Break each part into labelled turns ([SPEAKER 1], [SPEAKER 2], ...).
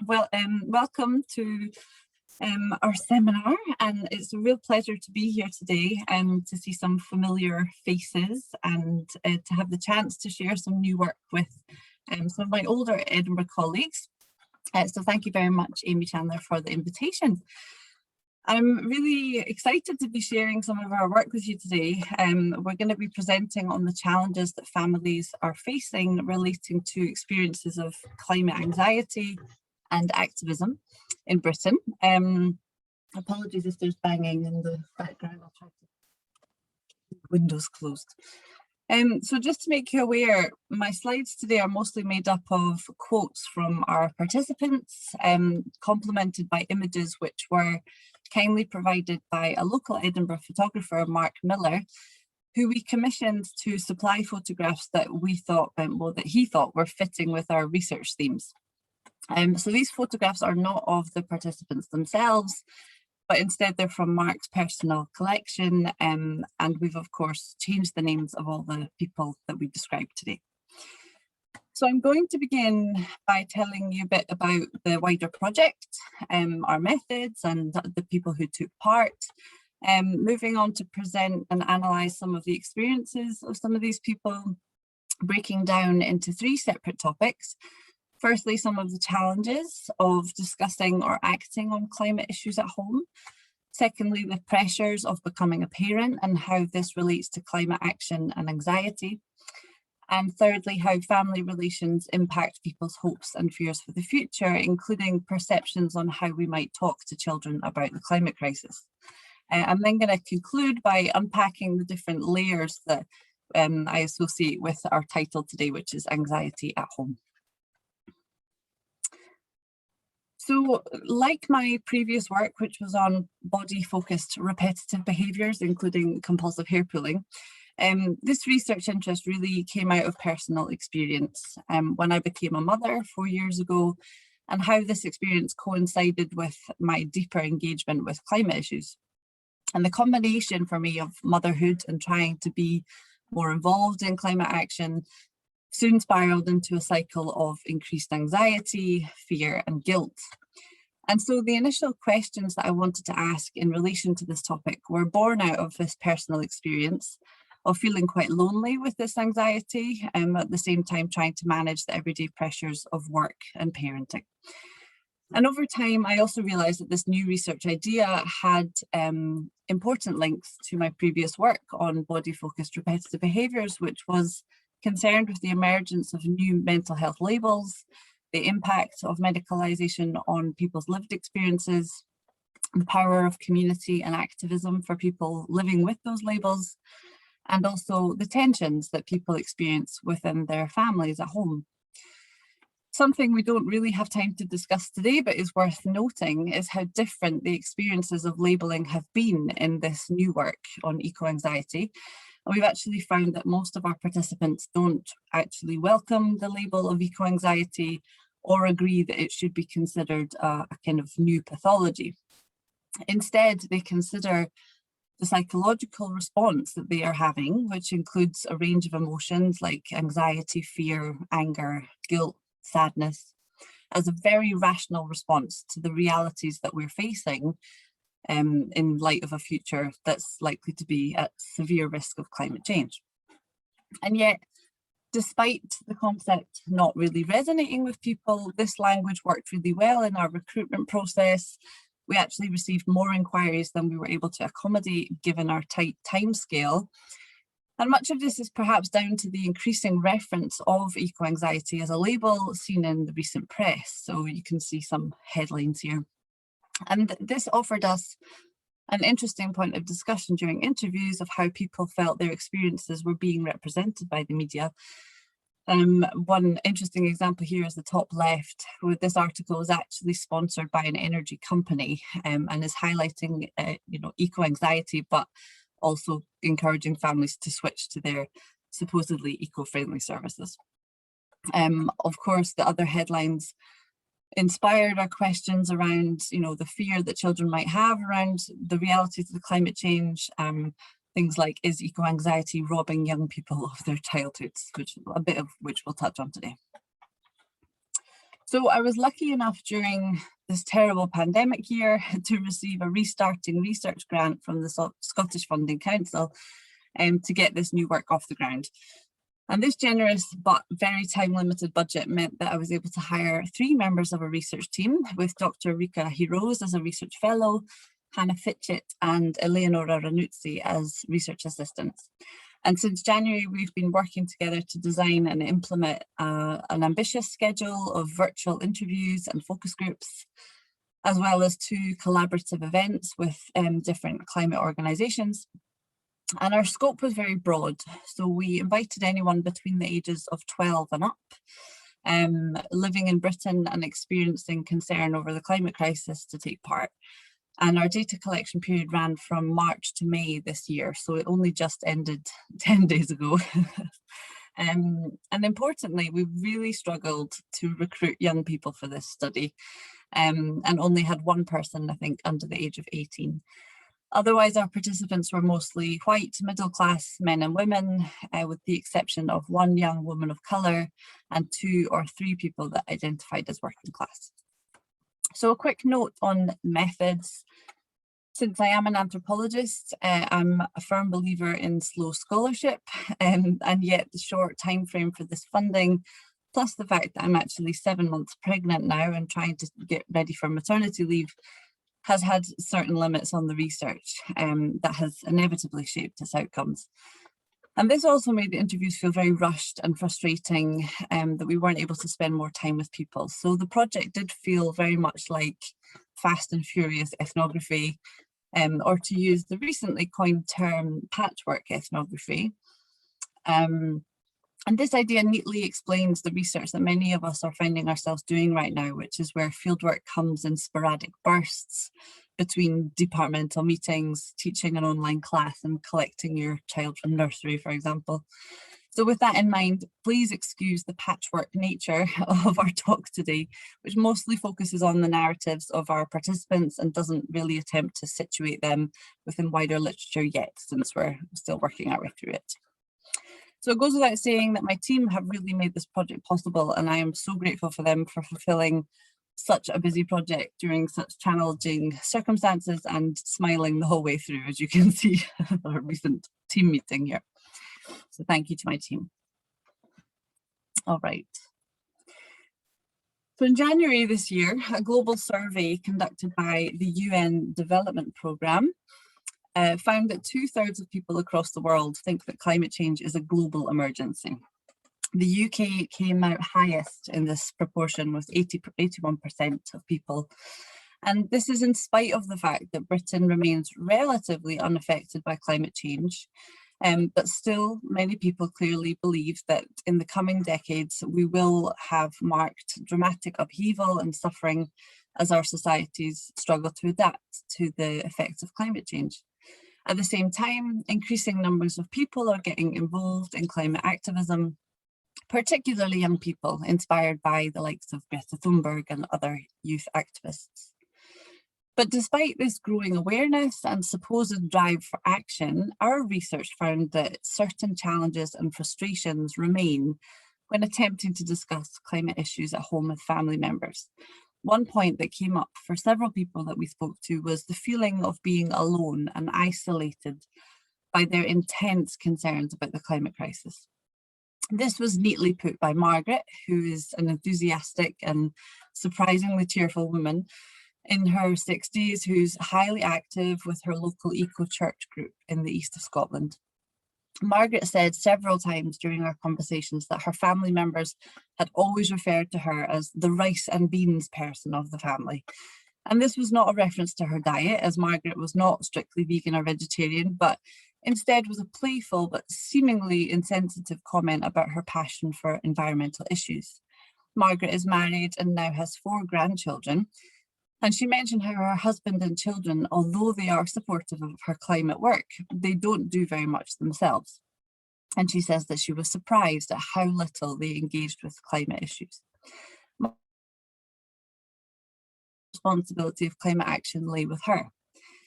[SPEAKER 1] Well, welcome to our seminar, and it's a real pleasure to be here today and to see some familiar faces and to have the chance to share some new work with some of my older Edinburgh colleagues. So thank you very much, Amy Chandler, for the invitation. I'm really excited to be sharing some of our work with you today. We're going to be presenting on the challenges that families are facing relating to experiences of climate anxiety and activism in Britain. Apologies if there's banging in the background. I'll try to keep the windows closed. So just to make you aware, my slides today are mostly made up of quotes from our participants, complemented by images which were kindly provided by a local Edinburgh photographer, Mark Miller, who we commissioned to supply photographs that we thought, that he thought were fitting with our research themes. So these photographs are not of the participants themselves, but instead they're from Mark's personal collection, and we've of course changed the names of all the people that we described today. So I'm going to begin by telling you a bit about the wider project, our methods and the people who took part, moving on to present and analyse some of the experiences of some of these people, breaking down into three separate topics. Firstly, some of the challenges of discussing or acting on climate issues at home. Secondly, the pressures of becoming a parent and how this relates to climate action and anxiety. And thirdly, how family relations impact people's hopes and fears for the future, including perceptions on how we might talk to children about the climate crisis. I'm then going to conclude by unpacking the different layers that I associate with our title today, which is Anxiety at Home. So, like my previous work, which was on body-focused repetitive behaviours, including compulsive hair pulling, this research interest really came out of personal experience when I became a mother 4 years ago, and how this experience coincided with my deeper engagement with climate issues. And the combination for me of motherhood and trying to be more involved in climate action soon spiraled into a cycle of increased anxiety, fear and guilt. And so the initial questions that I wanted to ask in relation to this topic were born out of this personal experience of feeling quite lonely with this anxiety, at the same time trying to manage the everyday pressures of work and parenting. And over time, I also realised that this new research idea had important links to my previous work on body-focused repetitive behaviours, which was concerned with the emergence of new mental health labels, the impact of medicalisation on people's lived experiences, the power of community and activism for people living with those labels, and also the tensions that people experience within their families at home. Something we don't really have time to discuss today, but is worth noting, is how different the experiences of labelling have been in this new work on eco-anxiety. And we've actually found that most of our participants don't actually welcome the label of eco-anxiety or agree that it should be considered a kind of new pathology. Instead, they consider the psychological response that they are having, which includes a range of emotions like anxiety, fear, anger, guilt, sadness, as a very rational response to the realities that we're facing in light of a future that's likely to be at severe risk of climate change. And yet, despite the concept not really resonating with people, this language worked really well in our recruitment process. We actually received more inquiries than we were able to accommodate given our tight timescale. And much of this is perhaps down to the increasing reference of eco-anxiety as a label seen in the recent press. So you can see some headlines here. And this offered us an interesting point of discussion during interviews of how people felt their experiences were being represented by the media. One interesting example here is the top left, where this article is actually sponsored by an energy company and is highlighting eco-anxiety, but also encouraging families to switch to their supposedly eco-friendly services. Of course, the other headlines inspired our questions around, the fear that children might have around the realities of the climate change. Things like, is eco-anxiety robbing young people of their childhoods, a bit of which we'll touch on today. So I was lucky enough during this terrible pandemic year to receive a restarting research grant from the Scottish Funding Council to get this new work off the ground. And this generous but very time-limited budget meant that I was able to hire 3 members of a research team, with Dr. Rika Hirose as a research fellow, Hannah Fitchett and Eleonora Ranuzzi as research assistants. And since January, we've been working together to design and implement an ambitious schedule of virtual interviews and focus groups, as well as 2 collaborative events with different climate organisations. And our scope was very broad. So we invited anyone between the ages of 12 and up, living in Britain and experiencing concern over the climate crisis to take part. And our data collection period ran from March to May this year, so it only just ended 10 days ago. And importantly, we really struggled to recruit young people for this study, and only had 1 person, I think, under the age of 18. Otherwise, our participants were mostly white, middle-class men and women, with the exception of 1 young woman of colour and 2 or 3 people that identified as working class. So a quick note on methods. Since I am an anthropologist, I'm a firm believer in slow scholarship, and yet the short time frame for this funding, plus the fact that I'm actually 7 months pregnant now and trying to get ready for maternity leave, has had certain limits on the research that has inevitably shaped its outcomes. And this also made the interviews feel very rushed and frustrating, that we weren't able to spend more time with people. So the project did feel very much like fast and furious ethnography, or to use the recently coined term, patchwork ethnography. And this idea neatly explains the research that many of us are finding ourselves doing right now, which is where fieldwork comes in sporadic bursts between departmental meetings, teaching an online class and collecting your child from nursery, for example. So with that in mind, please excuse the patchwork nature of our talk today, which mostly focuses on the narratives of our participants and doesn't really attempt to situate them within wider literature yet, since we're still working our way through it. So it goes without saying that my team have really made this project possible, and I am so grateful for them for fulfilling such a busy project during such challenging circumstances and smiling the whole way through, as you can see at our recent team meeting here. So thank you to my team. All right. So in January this year, a global survey conducted by the UN Development Programme found that 2/3 of people across the world think that climate change is a global emergency. The UK came out highest in this proportion with 81% of people. And this is in spite of the fact that Britain remains relatively unaffected by climate change. But still, many people clearly believe that in the coming decades, we will have marked dramatic upheaval and suffering as our societies struggle to adapt to the effects of climate change. At the same time, increasing numbers of people are getting involved in climate activism, particularly young people inspired by the likes of Greta Thunberg and other youth activists. But despite this growing awareness and supposed drive for action, our research found that certain challenges and frustrations remain when attempting to discuss climate issues at home with family members. One point that came up for several people that we spoke to was the feeling of being alone and isolated by their intense concerns about the climate crisis. This was neatly put by Margaret, who is an enthusiastic and surprisingly cheerful woman in her 60s, who's highly active with her local eco church group in the east of Scotland. Margaret said several times during our conversations that her family members had always referred to her as the rice and beans person of the family. And this was not a reference to her diet, as Margaret was not strictly vegan or vegetarian, but instead was a playful but seemingly insensitive comment about her passion for environmental issues. Margaret is married and now has 4 grandchildren. And she mentioned how her husband and children, although they are supportive of her climate work, they don't do very much themselves. And she says that she was surprised at how little they engaged with climate issues. The responsibility of climate action lay with her.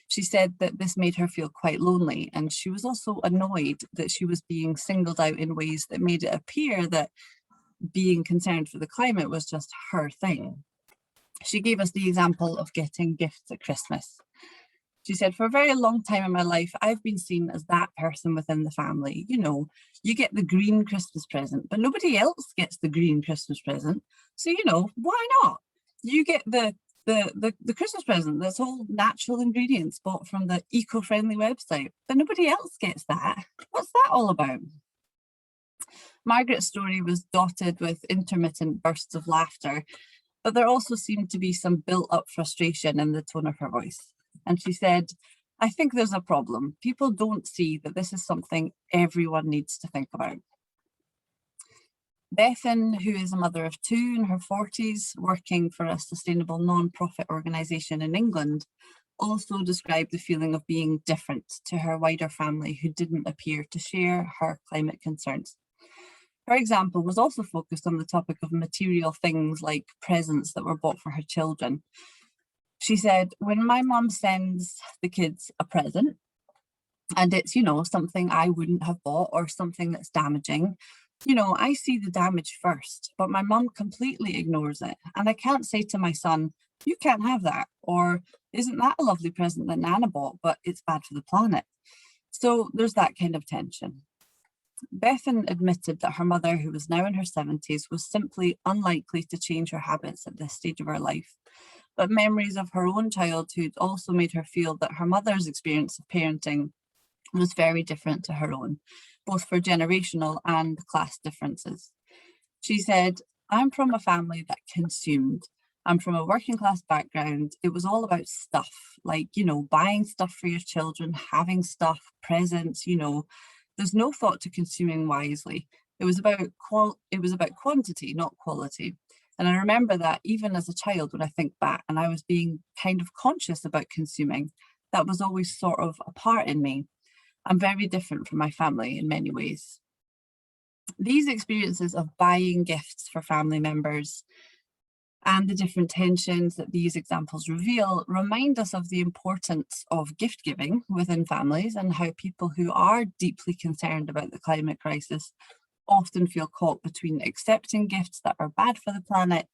[SPEAKER 1] She said that this made her feel quite lonely, and she was also annoyed that she was being singled out in ways that made it appear that being concerned for the climate was just her thing. She gave us the example of getting gifts at Christmas. She said, for a very long time in my life, I've been seen as that person within the family. You know, you get the green Christmas present, but nobody else gets the green Christmas present. So, you know, why not? You get the Christmas present that's all natural ingredients bought from the eco-friendly website, but nobody else gets that. What's that all about? Margaret's story was dotted with intermittent bursts of laughter, but there also seemed to be some built-up frustration in the tone of her voice. And she said, I think there's a problem. People don't see that this is something everyone needs to think about. Bethan, who is a mother of two in her 40s, working for a sustainable non-profit organisation in England, also described the feeling of being different to her wider family who didn't appear to share her climate concerns. Her example was also focused on the topic of material things like presents that were bought for her children. She said, when my mum sends the kids a present and it's, you know, something I wouldn't have bought or something that's damaging, you know, I see the damage first, but my mum completely ignores it. And I can't say to my son, you can't have that, or isn't that a lovely present that Nana bought, but it's bad for the planet. So there's that kind of tension. Bethan admitted that her mother, who was now in her 70s, was simply unlikely to change her habits at this stage of her life. But memories of her own childhood also made her feel that her mother's experience of parenting was very different to her own, both for generational and class differences. She said, I'm from a family that consumed. I'm from a working class background. It was all about stuff, like, you know, buying stuff for your children, having stuff, presents, you know. There's no thought to consuming wisely. It was about quantity, not quality. And I remember that even as a child, when I think back, and I was being kind of conscious about consuming, that was always sort of a part in me. I'm very different from my family in many ways. These experiences of buying gifts for family members and the different tensions that these examples reveal remind us of the importance of gift giving within families and how people who are deeply concerned about the climate crisis often feel caught between accepting gifts that are bad for the planet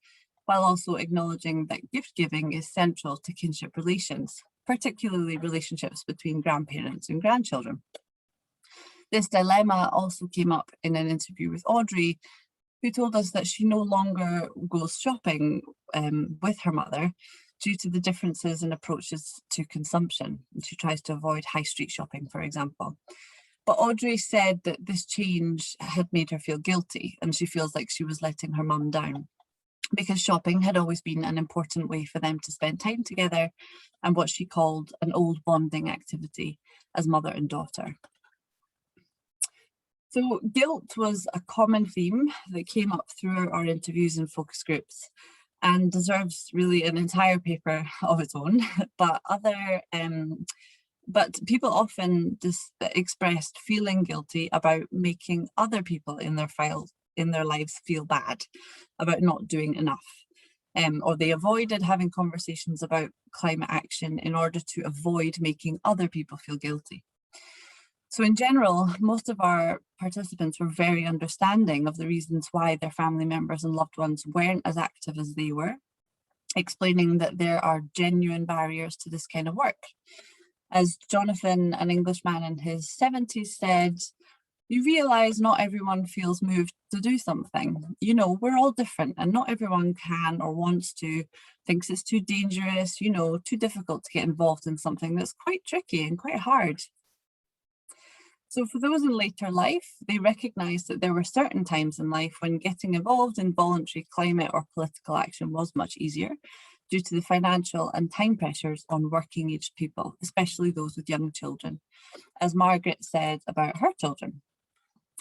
[SPEAKER 1] while also acknowledging that gift giving is central to kinship relations, particularly relationships between grandparents and grandchildren. This dilemma also came up in an interview with Audrey, who told us that she no longer goes shopping with her mother due to the differences in approaches to consumption. And she tries to avoid high street shopping, for example. But Audrey said that this change had made her feel guilty and she feels like she was letting her mum down because shopping had always been an important way for them to spend time together and what she called an old bonding activity as mother and daughter. So guilt was a common theme that came up throughout our interviews and focus groups and deserves really an entire paper of its own, but people often just expressed feeling guilty about making other people in their lives feel bad about not doing enough. Or they avoided having conversations about climate action in order to avoid making other people feel guilty. So in general, most of our participants were very understanding of the reasons why their family members and loved ones weren't as active as they were, explaining that there are genuine barriers to this kind of work. As Jonathan, an Englishman in his 70s, said, you realise not everyone feels moved to do something. You know, we're all different and not everyone can or wants to, thinks it's too dangerous, you know, too difficult to get involved in something that's quite tricky and quite hard. So for those in later life, they recognised that there were certain times in life when getting involved in voluntary climate or political action was much easier due to the financial and time pressures on working-aged people, especially those with young children, as Margaret said about her children.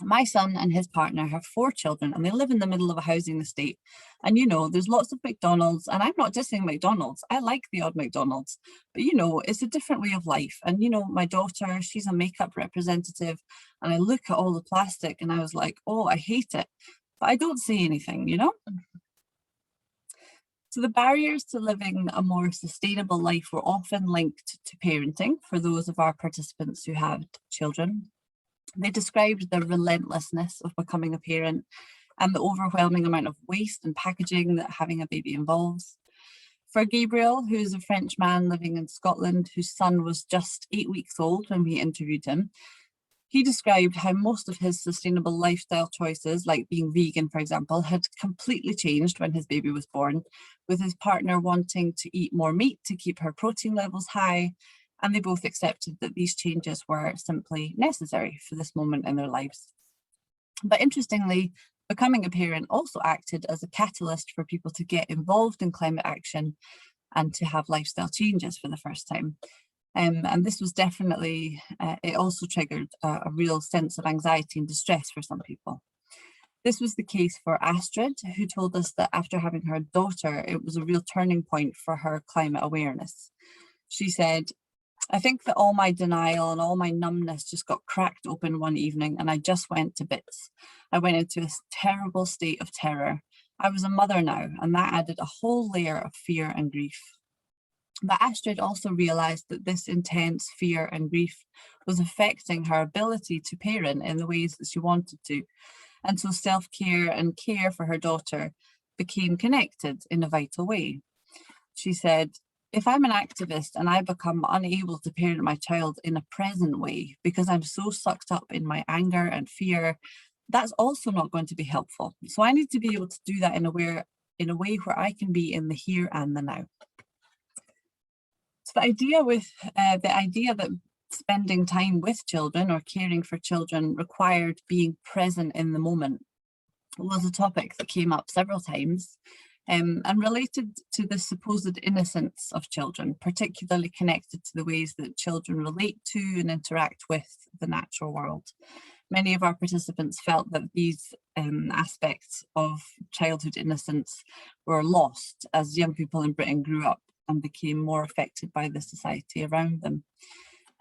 [SPEAKER 1] My son and his partner have 4 children and they live in the middle of a housing estate. And you know, there's lots of McDonald's, and I'm not dissing McDonald's. I like the odd McDonald's, but you know, it's a different way of life. And you know, my daughter, she's a makeup representative, and I look at all the plastic and I was like, oh, I hate it, but I don't say anything, you know? So the barriers to living a more sustainable life were often linked to parenting for those of our participants who had children. They described the relentlessness of becoming a parent and the overwhelming amount of waste and packaging that having a baby involves. For Gabriel, who is a French man living in Scotland, whose son was just 8 weeks old when we interviewed him, he described how most of his sustainable lifestyle choices, like being vegan, for example, had completely changed when his baby was born, with his partner wanting to eat more meat to keep her protein levels high, and they both accepted that these changes were simply necessary for this moment in their lives. But interestingly, becoming a parent also acted as a catalyst for people to get involved in climate action and to have lifestyle changes for the first time. And this was definitely, it also triggered a real sense of anxiety and distress for some people. This was the case for Astrid, who told us that after having her daughter, it was a real turning point for her climate awareness. She said, "I think that all my denial and all my numbness just got cracked open one evening and I just went to bits. I went into a terrible state of terror. I was a mother now, and that added a whole layer of fear and grief." But Astrid also realised that this intense fear and grief was affecting her ability to parent in the ways that she wanted to. And so self-care and care for her daughter became connected in a vital way. She said, "If I'm an activist and I become unable to parent my child in a present way because I'm so sucked up in my anger and fear, that's also not going to be helpful. So I need to be able to do that in a way where I can be in the here and the now." So the idea that spending time with children or caring for children required being present in the moment was a topic that came up several times, and related to the supposed innocence of children, particularly connected to the ways that children relate to and interact with the natural world. Many of our participants felt that these aspects of childhood innocence were lost as young people in Britain grew up and became more affected by the society around them.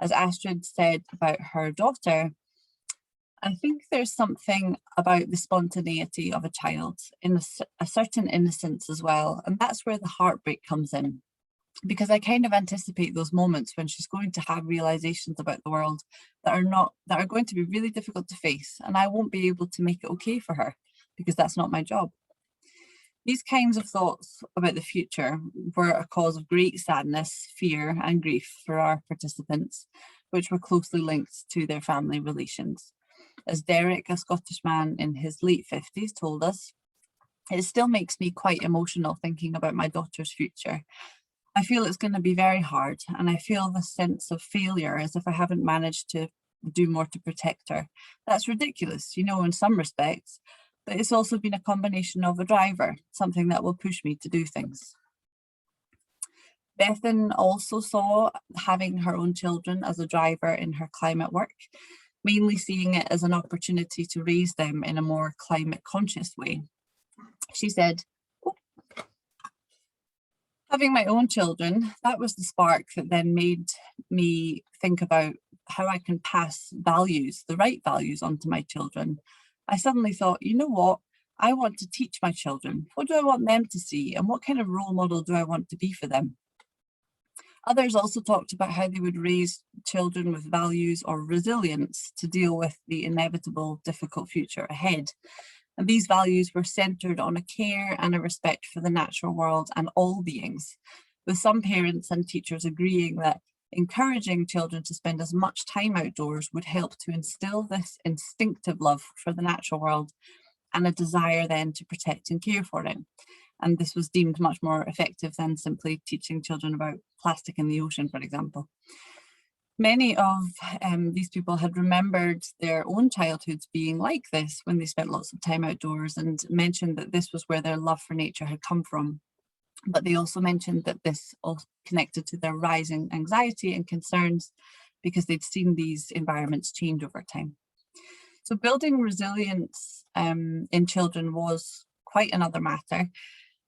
[SPEAKER 1] As Astrid said about her daughter, "I think there's something about the spontaneity of a child in a certain innocence as well, and that's where the heartbreak comes in, because I kind of anticipate those moments when she's going to have realizations about the world that are going to be really difficult to face, and I won't be able to make it okay for her because that's not my job." These kinds of thoughts about the future were a cause of great sadness, fear, and grief for our participants, which were closely linked to their family relations. As Derek, a Scottish man in his late 50s, told us, "It still makes me quite emotional thinking about my daughter's future. I feel it's going to be very hard, and I feel the sense of failure as if I haven't managed to do more to protect her. That's ridiculous, in some respects, but it's also been a combination of a driver, something that will push me to do things." Bethan also saw having her own children as a driver in her climate work, mainly seeing it as an opportunity to raise them in a more climate conscious way. She said, "Having my own children, that was the spark that then made me think about how I can pass values, the right values, onto my children. I suddenly thought, you know what? I want to teach my children. What do I want them to see? And what kind of role model do I want to be for them?" Others also talked about how they would raise children with values or resilience to deal with the inevitable difficult future ahead. And these values were centered on a care and a respect for the natural world and all beings, with some parents and teachers agreeing that encouraging children to spend as much time outdoors would help to instill this instinctive love for the natural world and a desire then to protect and care for it. And this was deemed much more effective than simply teaching children about plastic in the ocean, for example. Many of these people had remembered their own childhoods being like this when they spent lots of time outdoors, and mentioned that this was where their love for nature had come from. But they also mentioned that this all connected to their rising anxiety and concerns because they'd seen these environments change over time. So building resilience in children was quite another matter,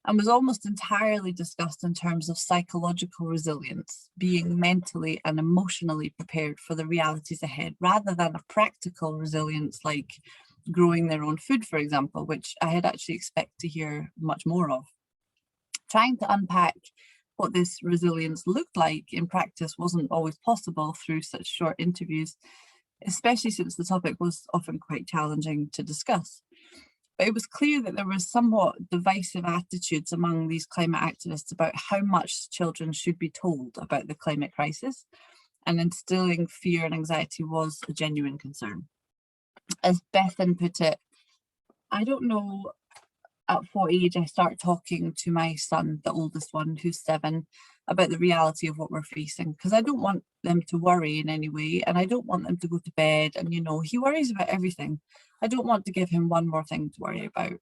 [SPEAKER 1] and was almost entirely discussed in terms of psychological resilience, being mentally and emotionally prepared for the realities ahead, rather than a practical resilience like growing their own food, for example, which I had actually expected to hear much more of. Trying to unpack what this resilience looked like in practice wasn't always possible through such short interviews, especially since the topic was often quite challenging to discuss. But it was clear that there was somewhat divisive attitudes among these climate activists about how much children should be told about the climate crisis, and instilling fear and anxiety was a genuine concern. As Bethan put it, I don't know at what age I start talking to my son, the oldest one, who's 7, about the reality of what we're facing, because I don't want them to worry in any way, and I don't want them to go to bed and, you know, he worries about everything. I don't want to give him one more thing to worry about.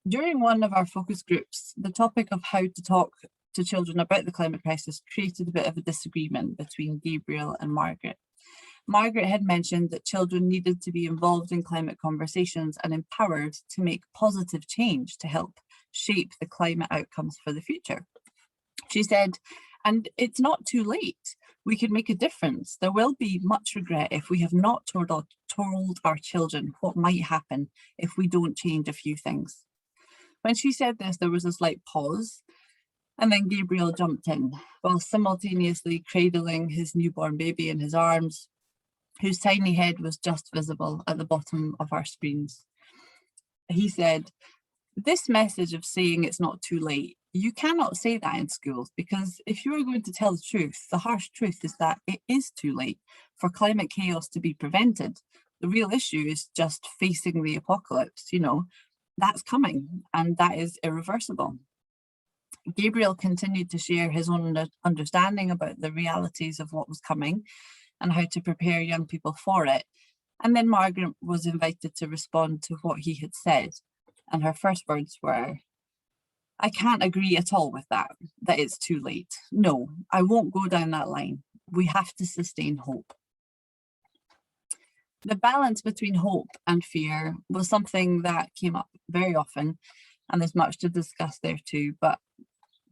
[SPEAKER 1] During one of our focus groups, the topic of how to talk to children about the climate crisis created a bit of a disagreement between Gabriel and Margaret. Margaret had mentioned that children needed to be involved in climate conversations and empowered to make positive change to help shape the climate outcomes for the future. She said, and it's not too late. We can make a difference. There will be much regret if we have not told our children what might happen if we don't change a few things. When she said this, there was a slight pause, and then Gabriel jumped in, while simultaneously cradling his newborn baby in his arms, whose tiny head was just visible at the bottom of our screens. He said, "This message of saying it's not too late, you cannot say that in schools, because if you are going to tell the truth, the harsh truth is that it is too late for climate chaos to be prevented. The real issue is just facing the apocalypse, you know, that's coming, and that is irreversible." Gabriel continued to share his own understanding about the realities of what was coming and how to prepare young people for it. And then Margaret was invited to respond to what he had said. And her first words were, "I can't agree at all with that it's too late. No, I won't go down that line. We have to sustain hope." The balance between hope and fear was something that came up very often, and there's much to discuss there too. But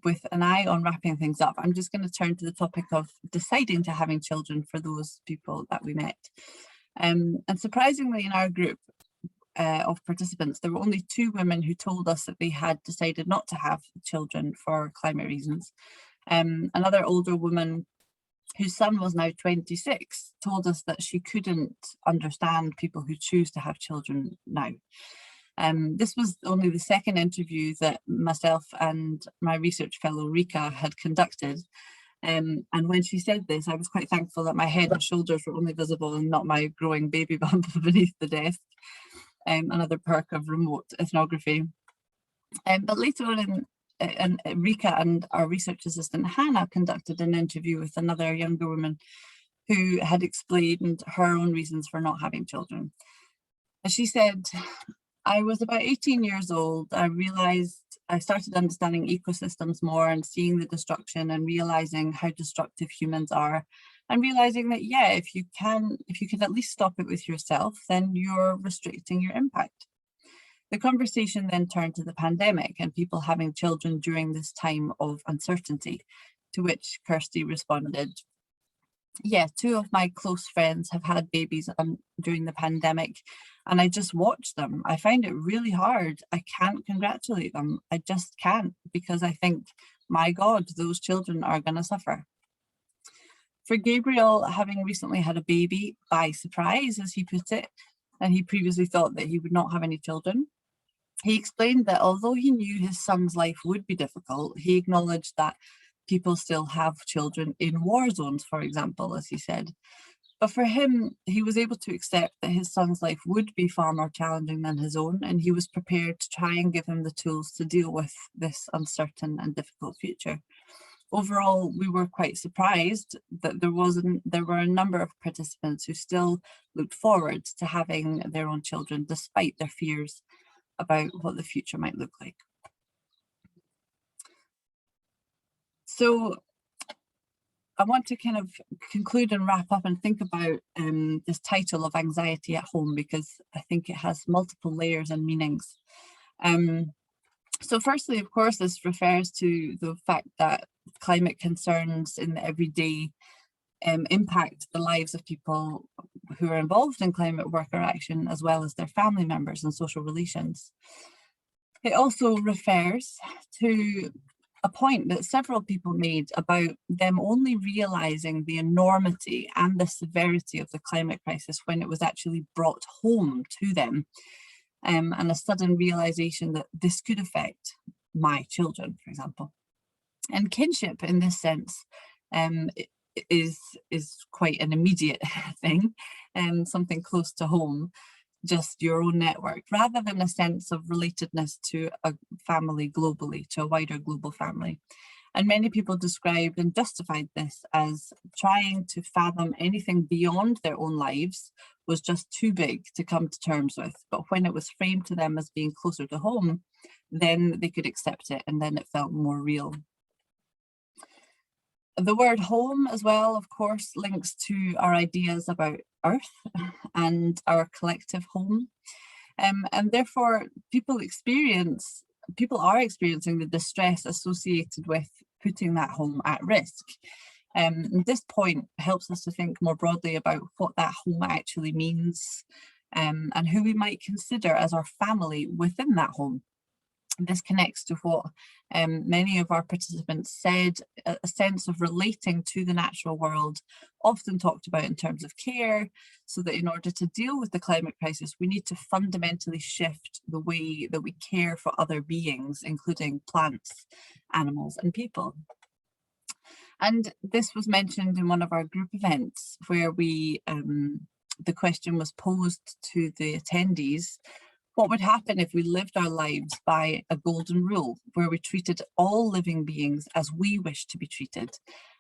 [SPEAKER 1] with an eye on wrapping things up, I'm just going to turn to the topic of deciding to having children for those people that we met. And surprisingly, in our group of participants, there were only 2 women who told us that they had decided not to have children for climate reasons. Another older woman whose son was now 26 told us that she couldn't understand people who choose to have children now. This was only the second interview that myself and my research fellow Rika had conducted. And when she said this, I was quite thankful that my head and shoulders were only visible and not my growing baby bump beneath the desk. Another perk of remote ethnography. But later on, Rika and our research assistant Hannah conducted an interview with another younger woman who had explained her own reasons for not having children. And she said, "I was about 18 years old. I started understanding ecosystems more and seeing the destruction and realizing how destructive humans are, and realizing that, yeah, if you can at least stop it with yourself, then you're restricting your impact." The conversation then turned to the pandemic and people having children during this time of uncertainty, to which Kirsty responded, "Yeah, 2 of my close friends have had babies during the pandemic, and I just watch them. I find it really hard. I can't congratulate them. I just can't, because I think, my God, those children are going to suffer." For Gabriel, having recently had a baby by surprise, as he put it, and he previously thought that he would not have any children, he explained that although he knew his son's life would be difficult, he acknowledged that people still have children in war zones, for example, as he said. But for him, he was able to accept that his son's life would be far more challenging than his own, and he was prepared to try and give him the tools to deal with this uncertain and difficult future. Overall, we were quite surprised that there were a number of participants who still looked forward to having their own children, despite their fears about what the future might look like. So I want to kind of conclude and wrap up and think about this title of Anxiety at Home, because I think it has multiple layers and meanings. So firstly, of course, this refers to the fact that climate concerns in the everyday impact the lives of people who are involved in climate work or action, as well as their family members and social relations. It also refers to a point that several people made about them only realising the enormity and the severity of the climate crisis when it was actually brought home to them, and a sudden realisation that this could affect my children, for example. And kinship in this sense is quite an immediate thing, something close to home, just your own network, rather than a sense of relatedness to a family globally, to a wider global family. And many people described and justified this as trying to fathom anything beyond their own lives was just too big to come to terms with. But when it was framed to them as being closer to home, then they could accept it, and then it felt more real. The word home as well, of course, links to our ideas about Earth and our collective home. And therefore, people are experiencing the distress associated with putting that home at risk. And this point helps us to think more broadly about what that home actually means, and who we might consider as our family within that home. This connects to what many of our participants said, a sense of relating to the natural world, often talked about in terms of care, so that in order to deal with the climate crisis, we need to fundamentally shift the way that we care for other beings, including plants, animals, and people. And this was mentioned in one of our group events where the question was posed to the attendees: what would happen if we lived our lives by a golden rule where we treated all living beings as we wish to be treated?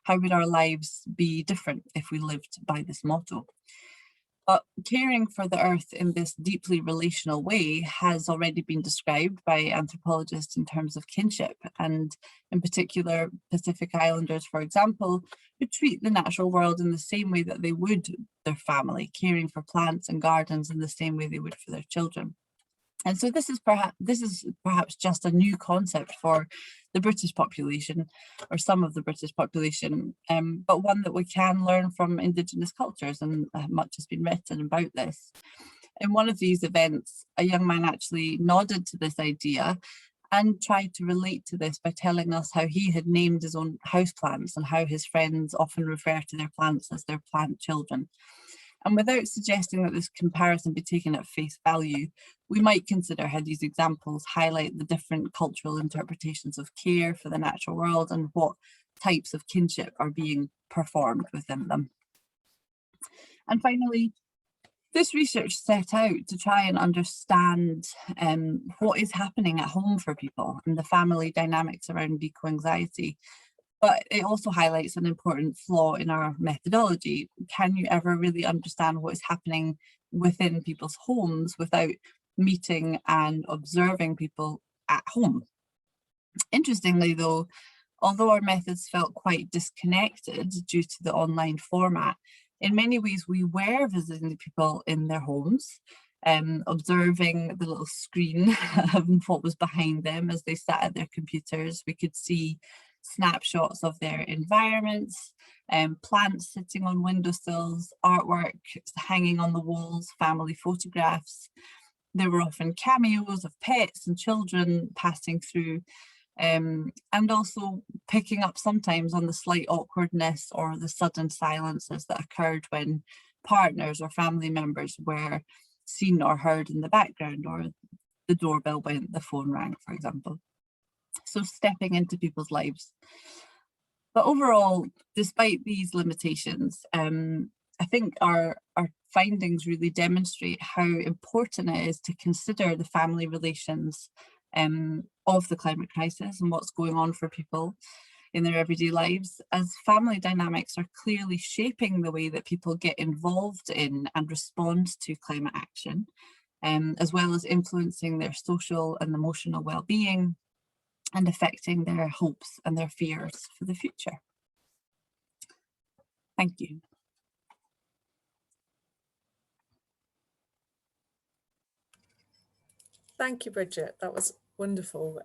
[SPEAKER 1] How would our lives be different if we lived by this motto? But caring for the earth in this deeply relational way has already been described by anthropologists in terms of kinship, and in particular Pacific Islanders, for example, who treat the natural world in the same way that they would their family, caring for plants and gardens in the same way they would for their children. And so this is perhaps just a new concept for the British population, or some of the British population, but one that we can learn from Indigenous cultures, and much has been written about this. In one of these events, a young man actually nodded to this idea and tried to relate to this by telling us how he had named his own houseplants and how his friends often refer to their plants as their plant children. And without suggesting that this comparison be taken at face value, we might consider how these examples highlight the different cultural interpretations of care for the natural world and what types of kinship are being performed within them. And finally, this research set out to try and understand what is happening at home for people and the family dynamics around eco-anxiety. But it also highlights an important flaw in our methodology. Can you ever really understand what is happening within people's homes without meeting and observing people at home? Interestingly, though, although our methods felt quite disconnected due to the online format, in many ways we were visiting the people in their homes, observing the little screen of what was behind them as they sat at their computers. We could see snapshots of their environments, plants sitting on windowsills, artwork hanging on the walls, family photographs. There were often cameos of pets and children passing through, and also picking up sometimes on the slight awkwardness or the sudden silences that occurred when partners or family members were seen or heard in the background, or the doorbell went, the phone rang, for example. So stepping into people's lives. But overall, despite these limitations, I think our findings really demonstrate how important it is to consider the family relations of the climate crisis and what's going on for people in their everyday lives, as family dynamics are clearly shaping the way that people get involved in and respond to climate action, as well as influencing their social and emotional well-being and affecting their hopes and their fears for the future. Thank you.
[SPEAKER 2] Thank you, Bridget. That was wonderful.